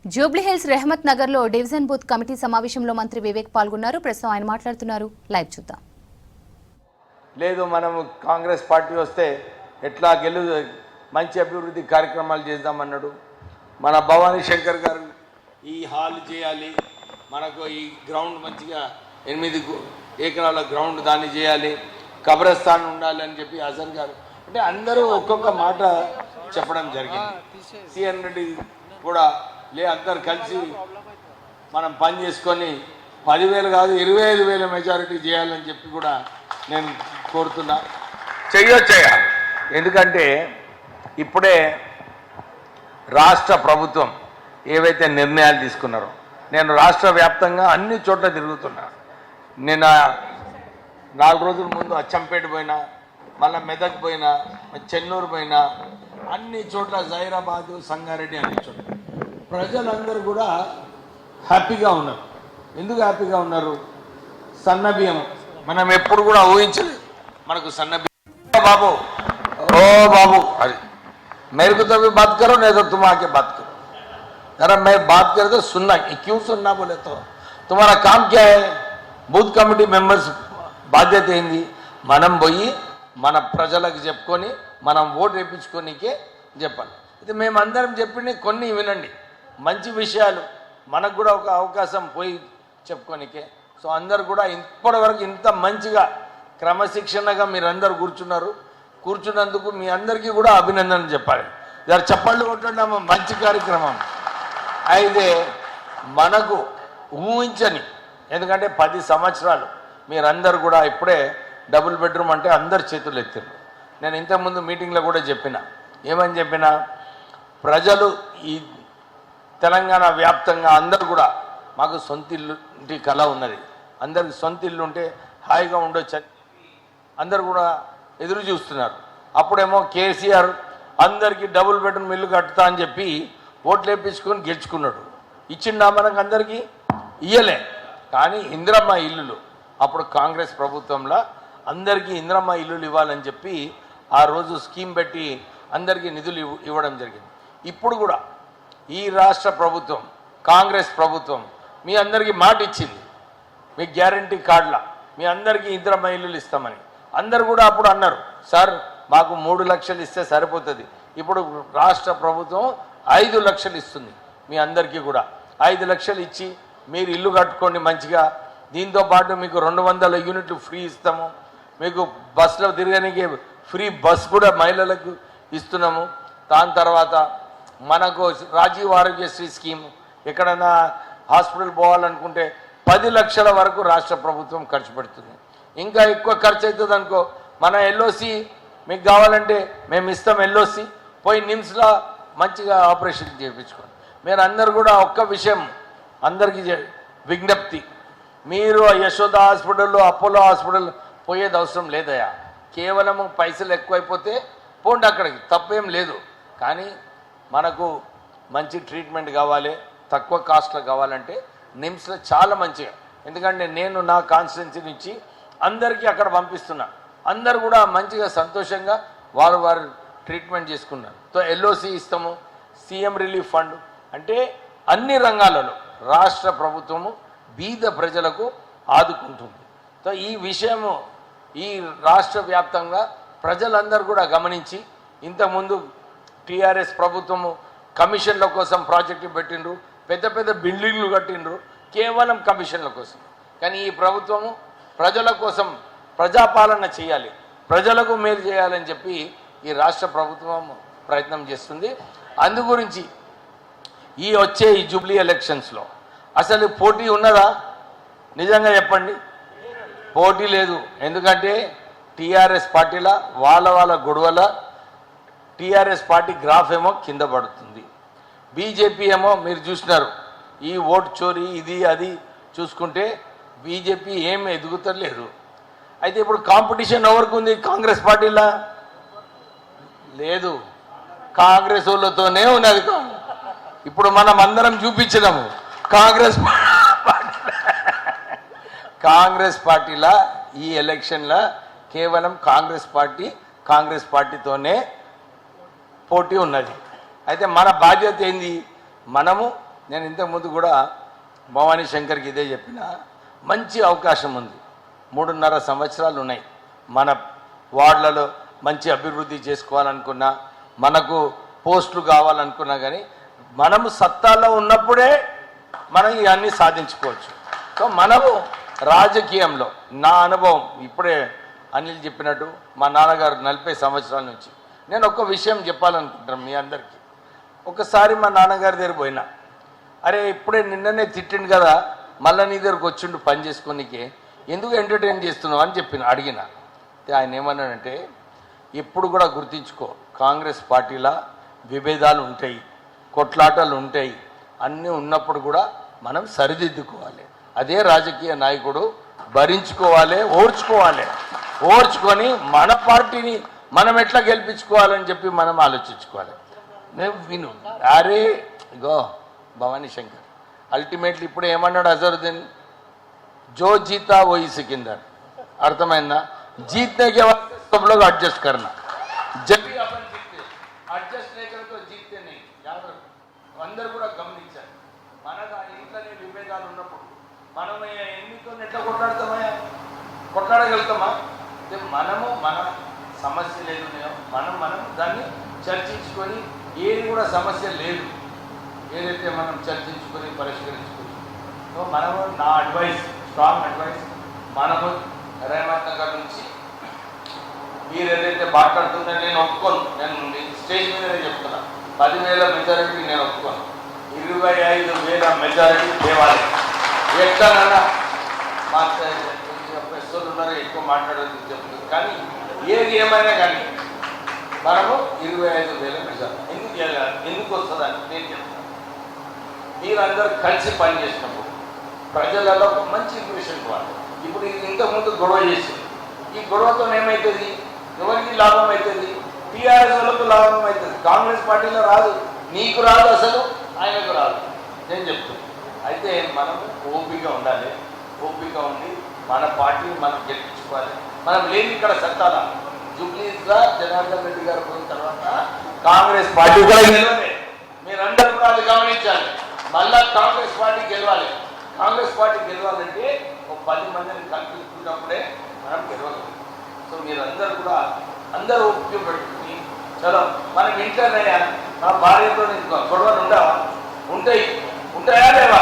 జూబ్లీహిల్స్ రెహమత్ నగర్ లో division booth committee సమావేశంలో మంత్రి వివేక్ పాల్గొన్నారు. ప్రస్తుతం ఆయన మాట్లాడుతున్నారు. లైవ్ చూద్దాం. లేదు మనం కాంగ్రెస్ పార్టీ వస్తే ఎట్లా మంచి అభివృద్ధి కార్యక్రమాలు చేద్దామన్నాడు. మన భవానీ శంకర్ గారు ఈ హాల్ చేయాలి, మనకు ఈ గ్రౌండ్ మంచిగా 8 ఎకరాల గ్రౌండ్ దాన్ని చేయాలి, కబ్రస్థాన్ ఉండాలి అని చెప్పి హసన్ గారు అంటే అందరూ ఒక్కొక్క మాట చెప్పడం జరిగింది. సిఎన్ రెడ్డి కూడా అందరు కలిసి మనం పని చేసుకొని 10,000 కాదు 25,000 మెజారిటీ చేయాలని చెప్పి కూడా నేను కోరుతున్నా. చేయాలి. ఎందుకంటే ఇప్పుడే రాష్ట్ర ప్రభుత్వం ఏవైతే నిర్ణయాలు తీసుకున్నారో, నేను రాష్ట్ర వ్యాప్తంగా అన్ని చోట్ల తిరుగుతున్నా. నిన్న 4 రోజుల ముందు అచ్చంపేట పోయినా, మళ్ళీ మెదక్ పోయినా, చెన్నూరు పోయినా, అన్ని చోట్ల జైరాబాదు, సంగారెడ్డి అన్ని చోట్ల ప్రజలందరూ కూడా హ్యాపీగా ఉన్నారు. ఎందుకు హ్యాపీగా ఉన్నారు? సన్నబియ్యం మనం ఎప్పుడు కూడా ఊహించలేదు. మనకు సన్నబియ్యం బాబు బాబు అది मेरे को तो अभी बात करो, नहीं तो तुम आके बात करो. जरा मैं बात करे तो सुनना. क्यों सुनना बोले तो तुम्हारा काम क्या है? బూత్ కమిటీ మెంబర్స్ బాధ్యత ఏంది? మనం పోయి మన ప్రజలకు చెప్పుకొని మనం ఓటు వేయించుకోనికే చెప్పాలి. అయితే మేమందరం చెప్పిన కొన్ని వినండి, మంచి విషయాలు మనకు కూడా ఒక అవకాశం పోయి చెప్పుకోనికే. సో అందరు కూడా ఇప్పటివరకు ఇంత మంచిగా క్రమశిక్షణగా మీరందరూ కూర్చున్నందుకు మీ అందరికీ కూడా అభినందన చెప్పాలి. జర చప్పళ్ళు కొట్టండి, మంచి కార్యక్రమం. అయితే మనకు ఊహించని, ఎందుకంటే 10 సంవత్సరాలు మీరందరూ కూడా ఇప్పుడే డబుల్ బెడ్రూమ్ అంటే అందరు చేతులు ఎత్తారు. నేను ఇంతకుముందు మీటింగ్లో కూడా ఏమని చెప్పినా ప్రజలు ఈ తెలంగాణ వ్యాప్తంగా అందరూ కూడా మాకు సొంత ఇల్లు కళ ఉన్నది, అందరికి సొంత ఇల్లు ఉంటే హాయిగా ఉండొచ్చు అందరు కూడా ఎదురు చూస్తున్నారు. అప్పుడేమో కేసీఆర్ అందరికీ డబుల్ బెడ్రూమ్ ఇల్లు కట్టుతా అని చెప్పి ఓట్లు వేయించుకొని గెలుచుకున్నాడు. ఇచ్చిండా మనకు అందరికీ? ఇయ్యలే. కానీ ఇందిరమ్మ ఇల్లులు అప్పుడు కాంగ్రెస్ ప్రభుత్వంలో అందరికీ ఇందిరమ్మ ఇల్లులు ఇవ్వాలని చెప్పి ఆ రోజు స్కీమ్ పెట్టి అందరికీ నిధులు ఇవ్వడం జరిగింది. ఇప్పుడు కూడా ఈ రాష్ట్ర ప్రభుత్వం కాంగ్రెస్ ప్రభుత్వం మీ అందరికీ మాట ఇచ్చింది, మీ గ్యారంటీ కార్డుల మీ అందరికీ ఇందిరమ్మ ఇల్లులు ఇస్తామని. అందరు కూడా అప్పుడు అన్నారు, సార్ మాకు 3 లక్షలు ఇస్తే సరిపోతుంది. ఇప్పుడు రాష్ట్ర ప్రభుత్వం 5 లక్షలు ఇస్తుంది. మీ అందరికీ కూడా 5 లక్షలు ఇచ్చి మీరు ఇల్లు కట్టుకోండి మంచిగా. దీంతో పాటు మీకు 200 యూనిట్లు ఫ్రీ ఇస్తాము. మీకు బస్సులో తిరగడానికి ఫ్రీ బస్ కూడా మహిళలకు ఇస్తున్నాము. దాని తర్వాత మనకు రాజీవ్ ఆరోగ్యశ్రీ స్కీమ్, ఎక్కడైనా హాస్పిటల్ పోవాలనుకుంటే 10 లక్షల వరకు రాష్ట్ర ప్రభుత్వం ఖర్చు పెడుతుంది. ఇంకా ఎక్కువ ఖర్చు అవుతుంది అనుకో, మన ఎల్ఓసి మీకు కావాలంటే మేము ఇస్తాం. ఎల్ఓసి పోయి నిమ్స్లో మంచిగా ఆపరేషన్ చేయించుకోండి. మీరు అందరు కూడా ఒక్క విషయం అందరికీ విజ్ఞప్తి, మీరు యశోద హాస్పిటల్లో అపోలో హాస్పిటల్ పోయేది అవసరం లేదయా. కేవలం పైసలు ఎక్కువైపోతే పోండి, అక్కడికి తప్పేం లేదు. కానీ మనకు మంచి ట్రీట్మెంట్ కావాలి, తక్కువ కాస్ట్లో కావాలంటే నిమ్స్లో చాలా మంచిగా, ఎందుకంటే నేను నా కాన్స్టిట్యున్సీ నుంచి అందరికీ అక్కడ పంపిస్తున్నా. అందరు కూడా మంచిగా సంతోషంగా వారు ట్రీట్మెంట్ చేసుకున్నారు. సో ఎల్ఓసి ఇస్తాము, సీఎం రిలీఫ్ ఫండ్ అంటే అన్ని రంగాలలో రాష్ట్ర ప్రభుత్వము బీద ప్రజలకు ఆదుకుంటుంది. సో ఈ విషయము ఈ రాష్ట్ర వ్యాప్తంగా ప్రజలందరూ కూడా గమనించి, ఇంతకుముందు టీఆర్ఎస్ ప్రభుత్వము కమిషన్ల కోసం ప్రాజెక్టులు పెట్టిండ్రు, పెద్ద పెద్ద బిల్డింగ్లు కట్టిండ్రు కేవలం కమిషన్ల కోసం. కానీ ఈ ప్రభుత్వము ప్రజల కోసం ప్రజాపాలన చేయాలి, ప్రజలకు మేలు చేయాలని చెప్పి ఈ రాష్ట్ర ప్రభుత్వం ప్రయత్నం చేస్తుంది. అందు గురించి వచ్చే ఈ జూబ్లీ ఎలక్షన్స్లో అసలు పోటీ ఉన్నదా? నిజంగా చెప్పండి, పోటీ లేదు. ఎందుకంటే టీఆర్ఎస్ పార్టీల వాళ్ళ గొడవల టీఆర్ఎస్ పార్టీ గ్రాఫ్ ఏమో కింద పడుతుంది, బీజేపీ ఏమో మీరు చూసినారు ఈ ఓటు చోరీ ఇది అది చూసుకుంటే బీజేపీ ఏం ఎదుగుతలేదు. అయితే ఇప్పుడు కాంపిటీషన్ ఎవరికి ఉంది? కాంగ్రెస్ పార్టీలా లేదు, కాంగ్రెస్ వాళ్ళతోనే ఉన్నది. ఇప్పుడు మనం అందరం చూపించినాము కాంగ్రెస్ పార్టీలా ఈ ఎలక్షన్ల కేవలం కాంగ్రెస్ పార్టీతోనే పోటీ ఉన్నది. అయితే మన బాధ్యత ఏంది? మనము నేను ఇంతకుముందు కూడా భవానీ శంకర్కి ఇదే చెప్పిన, మంచి అవకాశం ఉంది. 3.5 సంవత్సరాలు ఉన్నాయి. మన వార్డులలో మంచి అభివృద్ధి చేసుకోవాలనుకున్నా, మనకు పోస్టులు కావాలనుకున్నా, కానీ మనము సత్తాలో ఉన్నప్పుడే మనం ఇవన్నీ సాధించుకోవచ్చు. సో మనము రాజకీయంలో, నా అనుభవం ఇప్పుడే అనిల్ చెప్పినట్టు, మా నాన్నగారు 40 సంవత్సరాల నుంచి, నేను ఒక విషయం చెప్పాలనుకుంటున్నాను మీ అందరికీ. ఒకసారి మా నాన్నగారి దగ్గర పోయినా, అరే ఇప్పుడే నిన్ననే తిట్టిండు కదా, మళ్ళీ నీ దగ్గరకు వచ్చిండు పని చేసుకోనికే, ఎందుకు ఎంటర్టైన్ చేస్తున్నావు అని అడిగిన. ఆయన ఏమన్నాడంటే, ఎప్పుడు కూడా గుర్తించుకో, కాంగ్రెస్ పార్టీలో విభేదాలు ఉంటాయి, కొట్లాటలు ఉంటాయి, అన్నీ ఉన్నప్పుడు కూడా మనం సరిదిద్దుకోవాలి. అదే రాజకీయ నాయకుడు భరించుకోవాలి, ఓర్చుకొని మన పార్టీని మనం ఎట్లా గెలిపించుకోవాలని చెప్పి మనం ఆలోచించుకోవాలి. నేను విను, అరే ఇగో భవానీ శంకర్ అల్టిమేట్లీ ఇప్పుడు ఏమన్నాడు అజరుద్దీన్, జో జీతా వही सिकंदर, అర్థమైందా? जीतने के बाद सब लोग एडजस्ट करना, जब भी अपन जीतते एडजस्ट नहीं करे तो जीतते नहीं. याद रखो, అందరూ కూడా గమనించాలి. మనకు ఆ ఇంట్లోనే విభేదాలు ఉన్నప్పుడు మనం ఎన్నితో ఎట్లా కొట్లాడగలుగుతామా? మనము మన సమస్యలు ఏది ఉన్నాయో మనం దాన్ని చర్చించుకొని, ఏది కూడా సమస్య లేదు ఏదైతే మనం చర్చించుకొని పరిష్కరించుకోవచ్చు. సో మనము, నా అడ్వైస్, స్ట్రాంగ్ అడ్వైస్, మనము రేవంత్ నగర్ నుంచి మీరు ఏదైతే మాట్లాడుతుందో నేను ఒప్పుకోను. నేను స్టేజ్ మీదనే చెప్తున్నా, 10,000 మెజారిటీ నేను ఒప్పుకోను. 25,000 మెజారిటీ తేవాలి. ఎట్లనన్నా మా ప్రశ్నలు ఉన్నారు, ఎక్కువ మాట్లాడేది చెప్తుంది, కానీ ఏది ఏమైనా కానీ మనము 25,000 మెజారిటీ ఎందుకు వస్తుందని నేను చెప్తాను. మీరందరూ కలిసి పనిచేసినప్పుడు ప్రజలలో ఒక మంచి ఇంప్రెషన్ ఇవ్వాలి. ఇప్పుడు ఇంతకుముందు గొడవ చేసింది, ఈ గొడవతో ఏమవుతుంది? ఎవరికి లాభం అవుతుంది? టీఆర్ఎస్ వాళ్ళకు లాభం అవుతుంది. కాంగ్రెస్ పార్టీలో రాదు, నీకు రాదు, అసలు ఆయనకు రాదు. నేను చెప్తున్నాను. అయితే మనము ఓపిక ఉండాలి, ఓపిక ఉండి మన పార్టీని మనం గెలిపించుకోవాలి. మనం లేని ఇక్కడ సత్తాల జూబ్లీస్గా జనార్దన్ రెడ్డి గారు పోయిన తర్వాత కాంగ్రెస్ పార్టీ కూడా గెలవాలి. మీరందరూ కూడా అది గమనించాలి. మళ్ళా కాంగ్రెస్ పార్టీ గెలవాలి. కాంగ్రెస్ పార్టీ గెలవాలంటే ఒక 10 మందిని కల్పించుకున్నప్పుడే మనం గెలవగలం. సో మీరందరూ కూడా అందరూ ఉపయోగపెట్టుకుని, చలో మనం ఇంట్లోనయ్యా, నా భార్యతో గొడవలు ఉండవా? ఉంటాయా లేవా?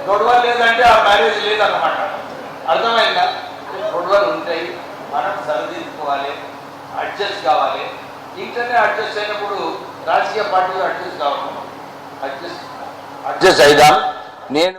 గొడవలు లేదంటే ఆ మ్యారేజ్ లేదన్నమాట. అర్థమైందా? గొడవలు ఉంటాయి, మనం సరిదిద్దుకోవాలి, అడ్జస్ట్ కావాలి. ఇంట్లోనే అడ్జస్ట్ అయినప్పుడు రాజకీయ పార్టీలు అడ్జస్ట్ కావాలి. అడ్జస్ట్ అయిదాం. నేను